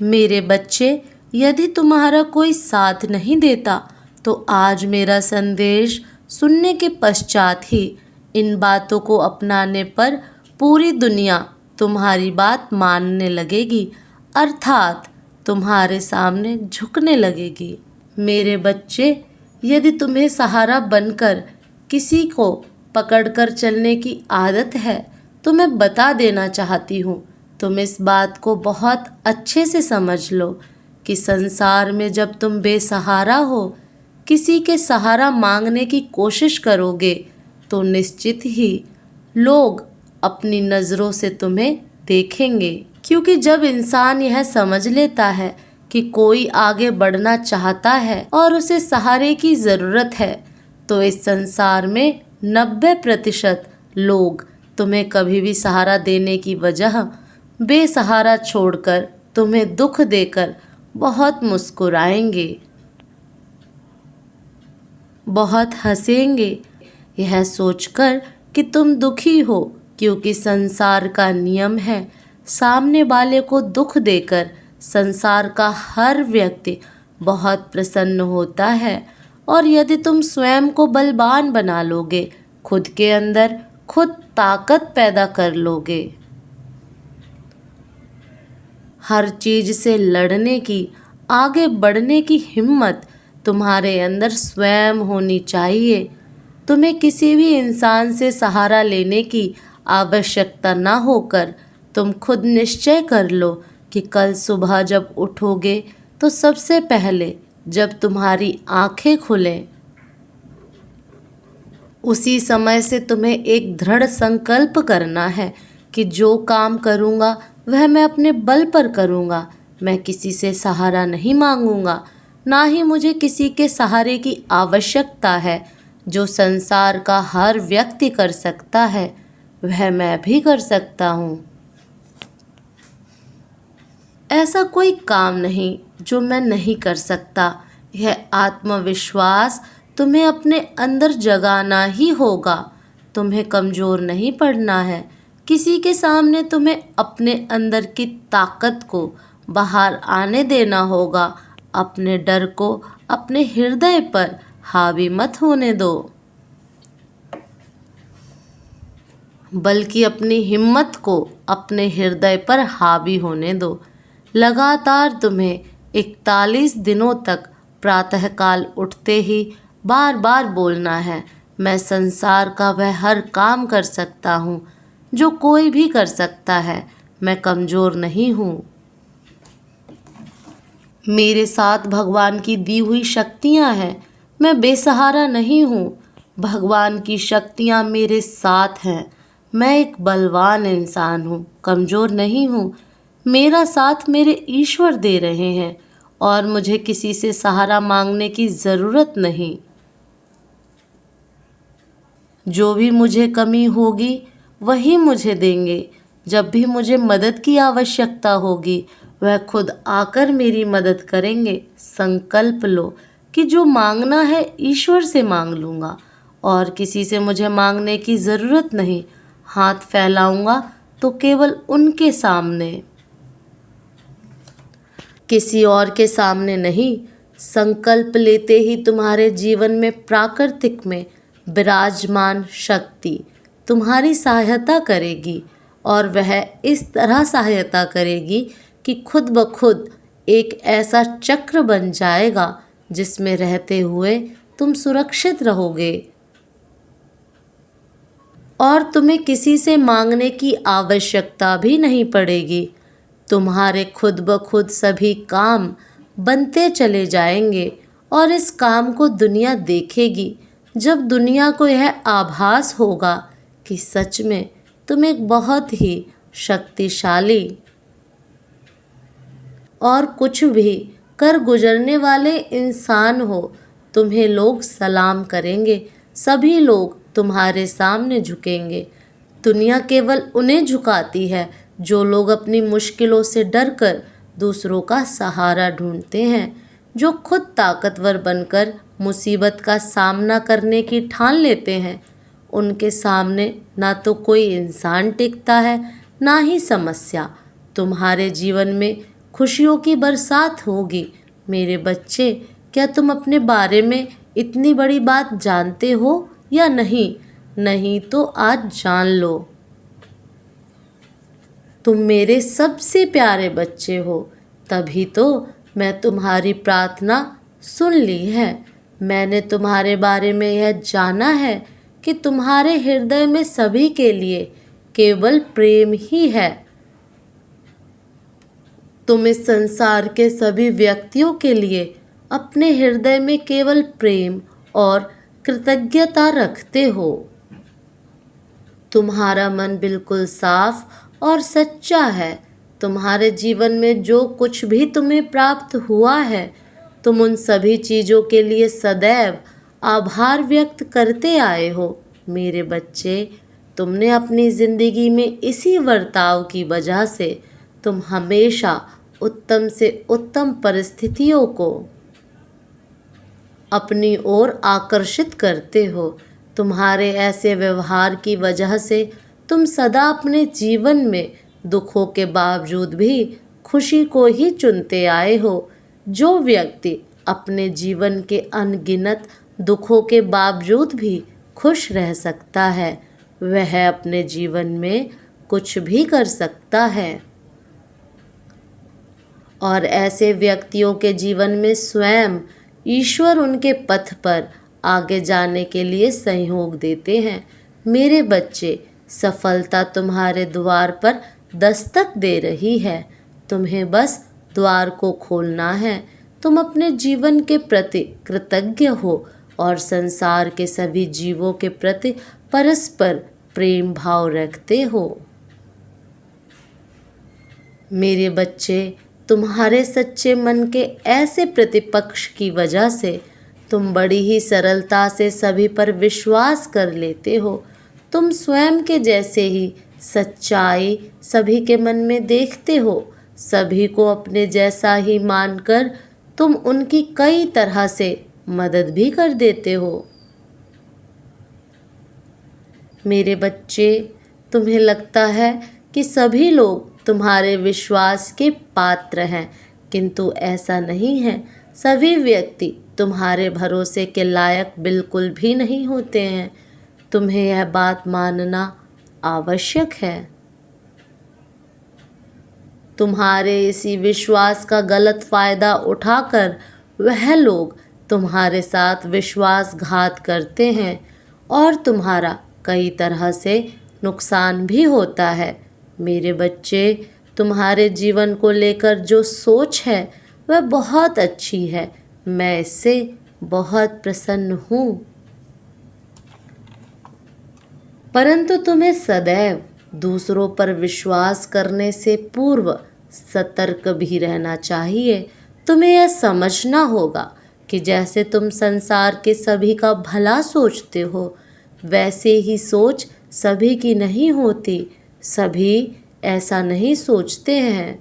मेरे बच्चे, यदि तुम्हारा कोई साथ नहीं देता तो आज मेरा संदेश सुनने के पश्चात ही इन बातों को अपनाने पर पूरी दुनिया तुम्हारी बात मानने लगेगी, अर्थात तुम्हारे सामने झुकने लगेगी। मेरे बच्चे, यदि तुम्हें सहारा बनकर किसी को पकड़कर चलने की आदत है तो मैं बता देना चाहती हूँ, तुम इस बात को बहुत अच्छे से समझ लो कि संसार में जब तुम बेसहारा हो, किसी के सहारा मांगने की कोशिश करोगे तो निश्चित ही लोग अपनी नज़रों से तुम्हें देखेंगे। क्योंकि जब इंसान यह समझ लेता है कि कोई आगे बढ़ना चाहता है और उसे सहारे की ज़रूरत है, तो इस संसार में 90% लोग तुम्हें कभी भी सहारा देने की वजह बेसहारा छोड़कर तुम्हें दुख देकर बहुत मुस्कुराएंगे, बहुत हंसेंगे, यह सोचकर कि तुम दुखी हो, क्योंकि संसार का नियम है सामने वाले को दुख देकर संसार का हर व्यक्ति बहुत प्रसन्न होता है। और यदि तुम स्वयं को बलवान बना लोगे, खुद के अंदर खुद ताकत पैदा कर लोगे, हर चीज से लड़ने की, आगे बढ़ने की हिम्मत तुम्हारे अंदर स्वयं होनी चाहिए। तुम्हें किसी भी इंसान से सहारा लेने की आवश्यकता ना होकर तुम खुद निश्चय कर लो कि कल सुबह जब उठोगे तो सबसे पहले जब तुम्हारी आंखें खुलें, उसी समय से तुम्हें एक दृढ़ संकल्प करना है कि जो काम करूँगा वह मैं अपने बल पर करूँगा। मैं किसी से सहारा नहीं मांगूंगा, ना ही मुझे किसी के सहारे की आवश्यकता है। जो संसार का हर व्यक्ति कर सकता है वह मैं भी कर सकता हूँ। ऐसा कोई काम नहीं जो मैं नहीं कर सकता। यह आत्मविश्वास तुम्हें अपने अंदर जगाना ही होगा। तुम्हें कमज़ोर नहीं पड़ना है। किसी के सामने तुम्हें अपने अंदर की ताकत को बाहर आने देना होगा। अपने डर को अपने हृदय पर हावी मत होने दो, बल्कि अपनी हिम्मत को अपने हृदय पर हावी होने दो। लगातार तुम्हें 41 दिनों तक प्रातःकाल उठते ही बार बार बोलना है, मैं संसार का वह हर काम कर सकता हूँ जो कोई भी कर सकता है। मैं कमज़ोर नहीं हूँ। मेरे साथ भगवान की दी हुई शक्तियाँ हैं। मैं बेसहारा नहीं हूँ। भगवान की शक्तियाँ मेरे साथ हैं। मैं एक बलवान इंसान हूँ, कमज़ोर नहीं हूँ। मेरा साथ मेरे ईश्वर दे रहे हैं और मुझे किसी से सहारा मांगने की ज़रूरत नहीं। जो भी मुझे कमी होगी वही मुझे देंगे। जब भी मुझे मदद की आवश्यकता होगी वह खुद आकर मेरी मदद करेंगे। संकल्प लो कि जो मांगना है ईश्वर से मांग लूँगा और किसी से मुझे मांगने की ज़रूरत नहीं। हाथ फैलाऊँगा तो केवल उनके सामने, किसी और के सामने नहीं। संकल्प लेते ही तुम्हारे जीवन में प्राकृतिक में विराजमान शक्ति तुम्हारी सहायता करेगी और वह इस तरह सहायता करेगी कि खुद ब खुद एक ऐसा चक्र बन जाएगा जिसमें रहते हुए तुम सुरक्षित रहोगे और तुम्हें किसी से मांगने की आवश्यकता भी नहीं पड़ेगी। तुम्हारे खुद ब खुद सभी काम बनते चले जाएंगे और इस काम को दुनिया देखेगी। जब दुनिया को यह आभास होगा कि सच में तुम एक बहुत ही शक्तिशाली और कुछ भी कर गुजरने वाले इंसान हो, तुम्हें लोग सलाम करेंगे। सभी लोग तुम्हारे सामने झुकेंगे। दुनिया केवल उन्हें झुकाती है जो लोग अपनी मुश्किलों से डरकर दूसरों का सहारा ढूंढते हैं, जो खुद ताकतवर बनकर मुसीबत का सामना करने की ठान लेते हैं। उनके सामने ना तो कोई इंसान टिकता है, ना ही समस्या। तुम्हारे जीवन में खुशियों की बरसात होगी। मेरे बच्चे, क्या तुम अपने बारे में इतनी बड़ी बात जानते हो या नहीं? नहीं तो आज जान लो। तुम मेरे सबसे प्यारे बच्चे हो, तभी तो मैं तुम्हारी प्रार्थना सुन ली है। मैंने तुम्हारे बारे में यह जाना है कि तुम्हारे हृदय में सभी के लिए केवल प्रेम ही है। तुम इस संसार के सभी व्यक्तियों के लिए अपने हृदय में केवल प्रेम और कृतज्ञता रखते हो। तुम्हारा मन बिल्कुल साफ और सच्चा है। तुम्हारे जीवन में जो कुछ भी तुम्हें प्राप्त हुआ है, तुम उन सभी चीज़ों के लिए सदैव आभार व्यक्त करते आए हो। मेरे बच्चे, तुमने अपनी ज़िंदगी में इसी बर्ताव की वजह से तुम हमेशा उत्तम से उत्तम परिस्थितियों को अपनी ओर आकर्षित करते हो। तुम्हारे ऐसे व्यवहार की वजह से तुम सदा अपने जीवन में दुखों के बावजूद भी खुशी को ही चुनते आए हो। जो व्यक्ति अपने जीवन के अनगिनत दुखों के बावजूद भी खुश रह सकता है, वह अपने जीवन में कुछ भी कर सकता है। और ऐसे व्यक्तियों के जीवन में स्वयं ईश्वर उनके पथ पर आगे जाने के लिए सहयोग देते हैं। मेरे बच्चे, सफलता तुम्हारे द्वार पर दस्तक दे रही है। तुम्हें बस द्वार को खोलना है। तुम अपने जीवन के प्रति कृतज्ञ हो और संसार के सभी जीवों के प्रति परस्पर प्रेम भाव रखते हो। मेरे बच्चे, तुम्हारे सच्चे मन के ऐसे प्रतिपक्ष की वजह से तुम बड़ी ही सरलता से सभी पर विश्वास कर लेते हो। तुम स्वयं के जैसे ही सच्चाई सभी के मन में देखते हो। सभी को अपने जैसा ही मानकर तुम उनकी कई तरह से मदद भी कर देते हो। मेरे बच्चे, तुम्हें लगता है कि सभी लोग तुम्हारे विश्वास के पात्र हैं, किंतु ऐसा नहीं है। सभी व्यक्ति तुम्हारे भरोसे के लायक बिल्कुल भी नहीं होते हैं। तुम्हें यह बात मानना आवश्यक है। तुम्हारे इसी विश्वास का गलत फायदा उठाकर वह लोग तुम्हारे साथ विश्वासघात करते हैं और तुम्हारा कई तरह से नुकसान भी होता है। मेरे बच्चे, तुम्हारे जीवन को लेकर जो सोच है वह बहुत अच्छी है। मैं इससे बहुत प्रसन्न हूँ, परंतु तुम्हें सदैव दूसरों पर विश्वास करने से पूर्व सतर्क भी रहना चाहिए। तुम्हें यह समझना होगा कि जैसे तुम संसार के सभी का भला सोचते हो, वैसे ही सोच सभी की नहीं होती। सभी ऐसा नहीं सोचते हैं।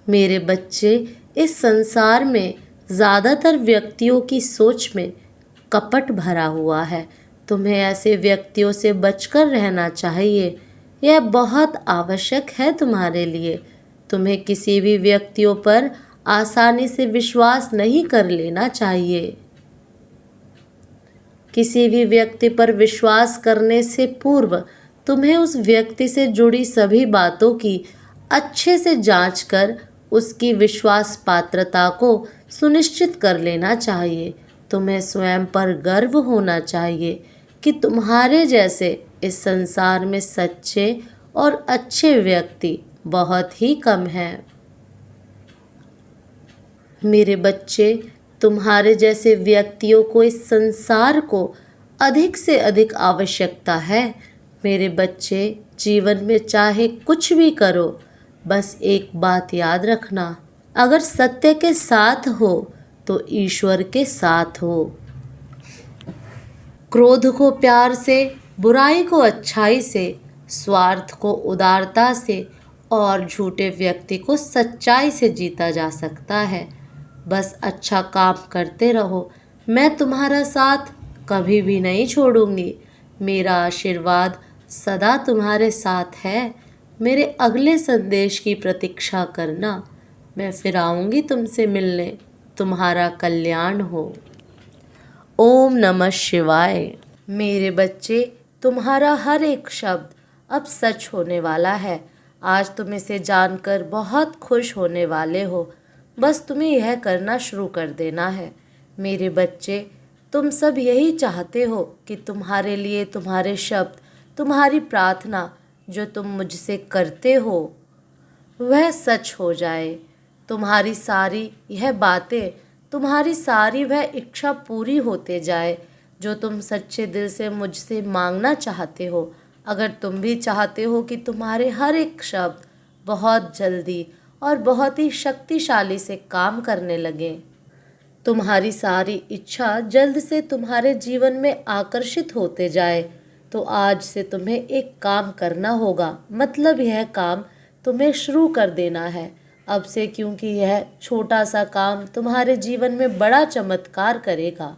मेरे बच्चे, इस संसार में ज़्यादातर व्यक्तियों की सोच में कपट भरा हुआ है। तुम्हें ऐसे व्यक्तियों से बचकर रहना चाहिए। यह बहुत आवश्यक है तुम्हारे लिए। तुम्हें किसी भी व्यक्तियों पर आसानी से विश्वास नहीं कर लेना चाहिए। किसी भी व्यक्ति पर विश्वास करने से पूर्व तुम्हें उस व्यक्ति से जुड़ी सभी बातों की अच्छे से जांच कर उसकी विश्वास पात्रता को सुनिश्चित कर लेना चाहिए। तुम्हें स्वयं पर गर्व होना चाहिए कि तुम्हारे जैसे इस संसार में सच्चे और अच्छे व्यक्ति बहुत ही कम हैं। मेरे बच्चे, तुम्हारे जैसे व्यक्तियों को इस संसार को अधिक से अधिक आवश्यकता है। मेरे बच्चे, जीवन में चाहे कुछ भी करो, बस एक बात याद रखना, अगर सत्य के साथ हो तो ईश्वर के साथ हो। क्रोध को प्यार से, बुराई को अच्छाई से, स्वार्थ को उदारता से और झूठे व्यक्ति को सच्चाई से जीता जा सकता है। बस अच्छा काम करते रहो। मैं तुम्हारा साथ कभी भी नहीं छोड़ूंगी। मेरा आशीर्वाद सदा तुम्हारे साथ है। मेरे अगले संदेश की प्रतीक्षा करना। मैं फिर आऊँगी तुमसे मिलने। तुम्हारा कल्याण हो। ओम नमः शिवाय। मेरे बच्चे, तुम्हारा हर एक शब्द अब सच होने वाला है। आज तुम इसे जानकर बहुत खुश होने वाले हो। बस तुम्हें यह करना शुरू कर देना है। मेरे बच्चे, तुम सब यही चाहते हो कि तुम्हारे लिए तुम्हारे शब्द, तुम्हारी प्रार्थना जो तुम मुझसे करते हो वह सच हो जाए। तुम्हारी सारी यह बातें, तुम्हारी सारी वह इच्छा पूरी होते जाए जो तुम सच्चे दिल से मुझसे मांगना चाहते हो। अगर तुम भी चाहते हो कि तुम्हारे हर एक शब्द बहुत जल्दी और बहुत ही शक्तिशाली से काम करने लगे, तुम्हारी सारी इच्छा जल्द से तुम्हारे जीवन में आकर्षित होते जाए, तो आज से तुम्हें एक काम करना होगा। मतलब यह काम तुम्हें शुरू कर देना है अब से, क्योंकि यह छोटा सा काम तुम्हारे जीवन में बड़ा चमत्कार करेगा।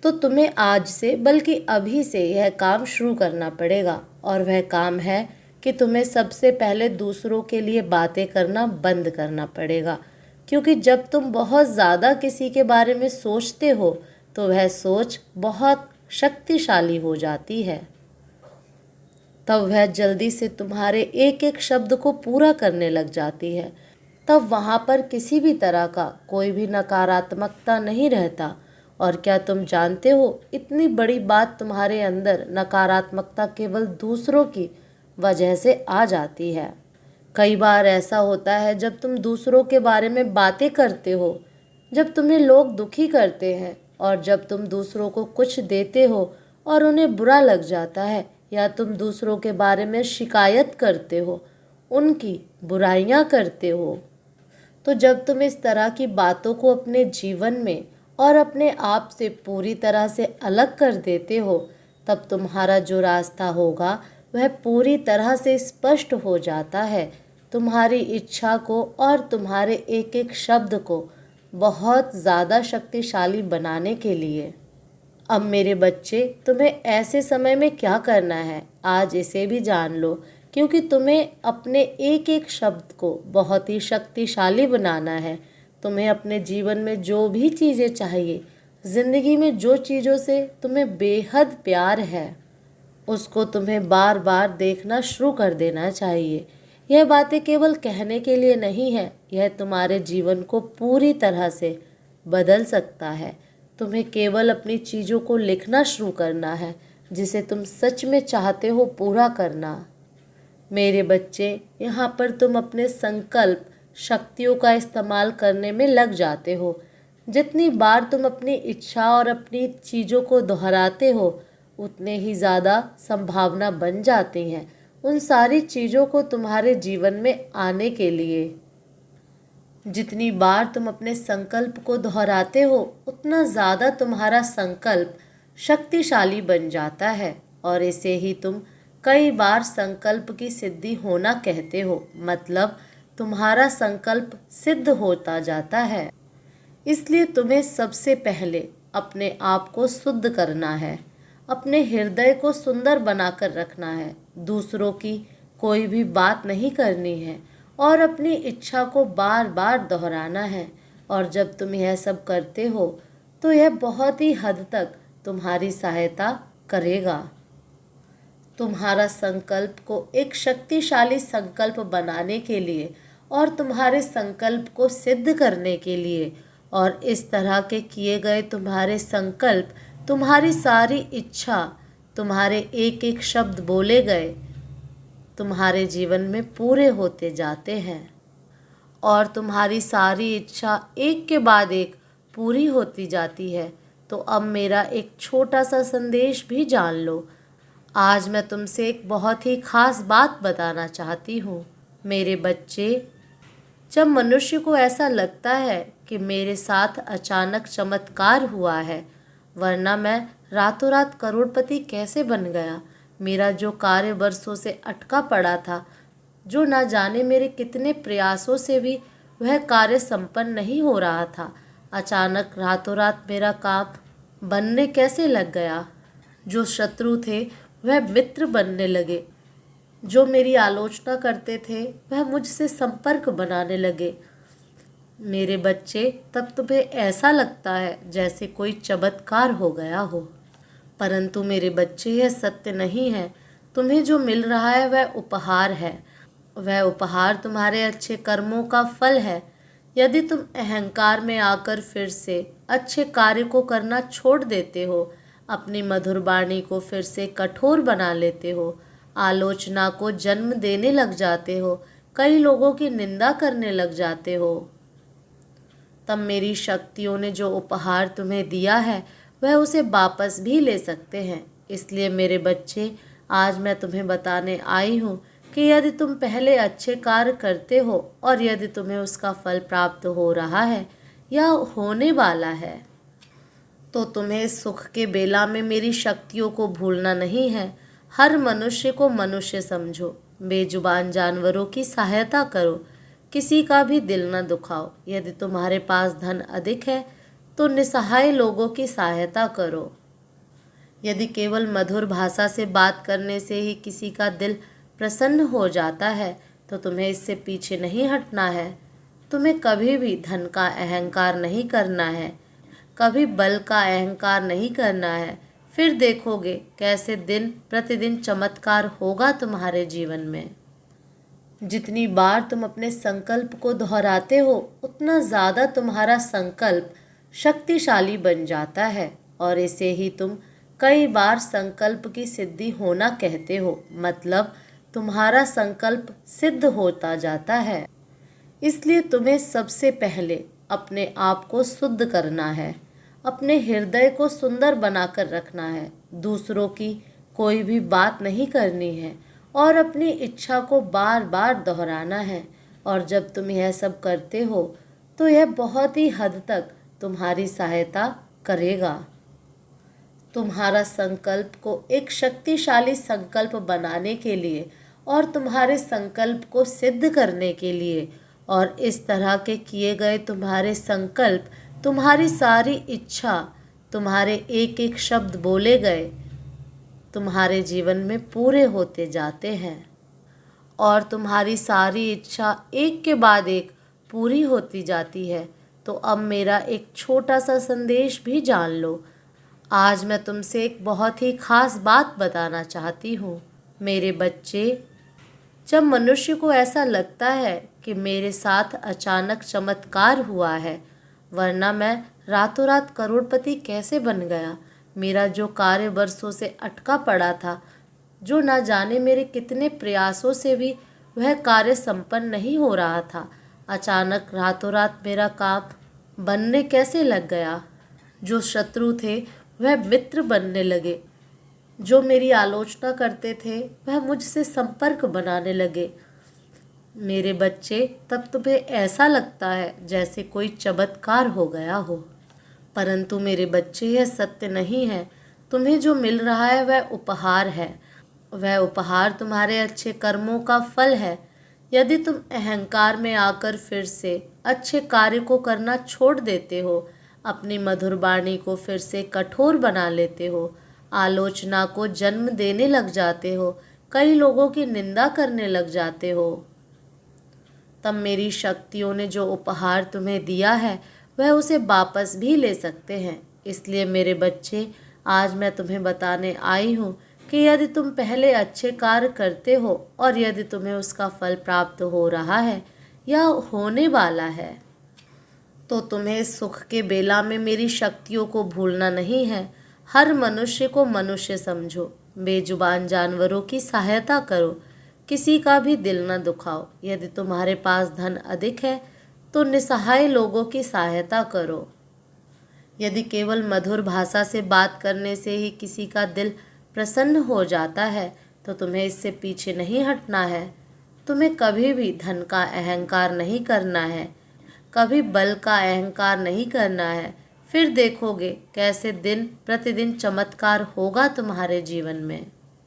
तो तुम्हें आज से, बल्कि अभी से यह काम शुरू करना पड़ेगा। और वह काम है कि तुम्हें सबसे पहले दूसरों के लिए बातें करना बंद करना पड़ेगा। क्योंकि जब तुम बहुत ज़्यादा किसी के बारे में सोचते हो तो वह सोच बहुत शक्तिशाली हो जाती है। तब वह जल्दी से तुम्हारे एक एक शब्द को पूरा करने लग जाती है। तब वहाँ पर किसी भी तरह का कोई भी नकारात्मकता नहीं रहता। और क्या तुम जानते हो, इतनी बड़ी बात तुम्हारे अंदर नकारात्मकता केवल दूसरों की वजह से आ जाती है। कई बार ऐसा होता है जब तुम दूसरों के बारे में बातें करते हो, जब तुम्हें लोग दुखी करते हैं और जब तुम दूसरों को कुछ देते हो और उन्हें बुरा लग जाता है, या तुम दूसरों के बारे में शिकायत करते हो, उनकी बुराइयां करते हो, तो जब तुम इस तरह की बातों को अपने जीवन में और अपने आप से पूरी तरह से अलग कर देते हो, तब तुम्हारा जो रास्ता होगा वह पूरी तरह से स्पष्ट हो जाता है। तुम्हारी इच्छा को और तुम्हारे एक एक शब्द को बहुत ज़्यादा शक्तिशाली बनाने के लिए। अब मेरे बच्चे, तुम्हें ऐसे समय में क्या करना है आज इसे भी जान लो। क्योंकि तुम्हें अपने एक एक शब्द को बहुत ही शक्तिशाली बनाना है। तुम्हें अपने जीवन में जो भी चीज़ें चाहिए, ज़िंदगी में जो चीज़ों से तुम्हें बेहद प्यार है, उसको तुम्हें बार बार देखना शुरू कर देना चाहिए। यह बातें केवल कहने के लिए नहीं है, यह तुम्हारे जीवन को पूरी तरह से बदल सकता है। तुम्हें केवल अपनी चीज़ों को लिखना शुरू करना है, जिसे तुम सच में चाहते हो पूरा करना। मेरे बच्चे, यहाँ पर तुम अपने संकल्प शक्तियों का इस्तेमाल करने में लग जाते हो। जितनी बार तुम अपनी इच्छा और अपनी चीज़ों को दोहराते हो, उतने ही ज़्यादा संभावना बन जाती हैं उन सारी चीज़ों को तुम्हारे जीवन में आने के लिए। जितनी बार तुम अपने संकल्प को दोहराते हो, उतना ज़्यादा तुम्हारा संकल्प शक्तिशाली बन जाता है। और इसे ही तुम कई बार संकल्प की सिद्धि होना कहते हो। मतलब तुम्हारा संकल्प सिद्ध होता जाता है। इसलिए तुम्हें सबसे पहले अपने आप को शुद्ध करना है, अपने हृदय को सुंदर बनाकर रखना है, दूसरों की कोई भी बात नहीं करनी है और अपनी इच्छा को बार बार दोहराना है। और जब तुम यह सब करते हो तो यह बहुत ही हद तक तुम्हारी सहायता करेगा। तुम्हारा संकल्प को एक शक्तिशाली संकल्प बनाने के लिए और तुम्हारे संकल्प को सिद्ध करने के लिए, और इस तरह के किए गए तुम्हारे संकल्प, तुम्हारी सारी इच्छा, तुम्हारे एक एक शब्द बोले गए तुम्हारे जीवन में पूरे होते जाते हैं। और तुम्हारी सारी इच्छा एक के बाद एक पूरी होती जाती है। तो अब मेरा एक छोटा सा संदेश भी जान लो। आज मैं तुमसे एक बहुत ही खास बात बताना चाहती हूँ। मेरे बच्चे, जब मनुष्य को ऐसा लगता है कि मेरे साथ अचानक चमत्कार हुआ है, वरना मैं रातों रात करोड़पति कैसे बन गया, मेरा जो कार्य वर्षों से अटका पड़ा था, जो ना जाने मेरे कितने प्रयासों से भी वह कार्य संपन्न नहीं हो रहा था, अचानक रातों रात मेरा काम बनने कैसे लग गया। जो शत्रु थे वह मित्र बनने लगे, जो मेरी आलोचना करते थे वह मुझसे संपर्क बनाने लगे। मेरे बच्चे, तब तुम्हें ऐसा लगता है जैसे कोई चमत्कार हो गया हो, परंतु मेरे बच्चे यह सत्य नहीं है। तुम्हें जो मिल रहा है वह उपहार है। वह उपहार तुम्हारे अच्छे कर्मों का फल है। यदि तुम अहंकार में आकर फिर से अच्छे कार्य को करना छोड़ देते हो, अपनी मधुर वाणी को फिर से कठोर बना लेते हो, आलोचना को जन्म देने लग जाते हो, कई लोगों की निंदा करने लग जाते हो, तब मेरी शक्तियों ने जो उपहार तुम्हें दिया है वह उसे वापस भी ले सकते हैं। इसलिए मेरे बच्चे, आज मैं तुम्हें बताने आई हूँ कि यदि तुम पहले अच्छे कार्य करते हो और यदि तुम्हें उसका फल प्राप्त हो रहा है या होने वाला है, तो तुम्हें सुख के बेला में मेरी शक्तियों को भूलना नहीं है। हर मनुष्य को मनुष्य समझो, बेजुबान जानवरों की सहायता करो, किसी का भी दिल न दुखाओ। यदि तुम्हारे पास धन अधिक है तो निसहाय लोगों की सहायता करो। यदि केवल मधुर भाषा से बात करने से ही किसी का दिल प्रसन्न हो जाता है तो तुम्हें इससे पीछे नहीं हटना है। तुम्हें कभी भी धन का अहंकार नहीं करना है, कभी बल का अहंकार नहीं करना है। फिर देखोगे कैसे दिन प्रतिदिन चमत्कार होगा तुम्हारे जीवन में। जितनी बार तुम अपने संकल्प को दोहराते हो उतना ज़्यादा तुम्हारा संकल्प शक्तिशाली बन जाता है और इसे ही तुम कई बार संकल्प की सिद्धि होना कहते हो। मतलब तुम्हारा संकल्प सिद्ध होता जाता है। इसलिए तुम्हें सबसे पहले अपने आप को शुद्ध करना है, अपने हृदय को सुंदर बनाकर रखना है, दूसरों की कोई भी बात नहीं करनी है और अपनी इच्छा को बार बार दोहराना है। और जब तुम यह सब करते हो तो यह बहुत ही हद तक तुम्हारी सहायता करेगा। तुम्हारा संकल्प को एक शक्तिशाली संकल्प बनाने के लिए और तुम्हारे संकल्प को सिद्ध करने के लिए, और इस तरह के किए गए तुम्हारे संकल्प, तुम्हारी सारी इच्छा, तुम्हारे एक एक शब्द बोले गए तुम्हारे जीवन में पूरे होते जाते हैं और तुम्हारी सारी इच्छा एक के बाद एक पूरी होती जाती है। तो अब मेरा एक छोटा सा संदेश भी जान लो। आज मैं तुमसे एक बहुत ही खास बात बताना चाहती हूँ। मेरे बच्चे, जब मनुष्य को ऐसा लगता है कि मेरे साथ अचानक चमत्कार हुआ है, वरना मैं रातों रात करोड़पति कैसे बन गया, मेरा जो कार्य वर्षों से अटका पड़ा था, जो ना जाने मेरे कितने प्रयासों से भी वह कार्य संपन्न नहीं हो रहा था, अचानक रातों रात मेरा काम बनने कैसे लग गया। जो शत्रु थे वह मित्र बनने लगे, जो मेरी आलोचना करते थे वह मुझसे संपर्क बनाने लगे। मेरे बच्चे, तब तुम्हें ऐसा लगता है जैसे कोई चमत्कार हो गया हो, परंतु मेरे बच्चे यह सत्य नहीं है। तुम्हें जो मिल रहा है वह उपहार है। वह उपहार तुम्हारे अच्छे कर्मों का फल है। यदि तुम अहंकार में आकर फिर से अच्छे कार्य को करना छोड़ देते हो, अपनी मधुर वाणी को फिर से कठोर बना लेते हो, आलोचना को जन्म देने लग जाते हो, कई लोगों की निंदा करने लग जाते हो, तब मेरी शक्तियों ने जो उपहार तुम्हें दिया है वह उसे वापस भी ले सकते हैं। इसलिए मेरे बच्चे, आज मैं तुम्हें बताने आई हूँ कि यदि तुम पहले अच्छे कार्य करते हो और यदि तुम्हें उसका फल प्राप्त हो रहा है या होने वाला है, तो तुम्हें सुख के बेला में मेरी शक्तियों को भूलना नहीं है। हर मनुष्य को मनुष्य समझो, बेजुबान जानवरों की सहायता करो, किसी का भी दिल न दुखाओ। यदि तुम्हारे पास धन अधिक है तो निसहाय लोगों की सहायता करो। यदि केवल मधुर भाषा से बात करने से ही किसी का दिल प्रसन्न हो जाता है तो तुम्हें इससे पीछे नहीं हटना है। तुम्हें कभी भी धन का अहंकार नहीं करना है, कभी बल का अहंकार नहीं करना है। फिर देखोगे कैसे दिन प्रतिदिन चमत्कार होगा तुम्हारे जीवन में।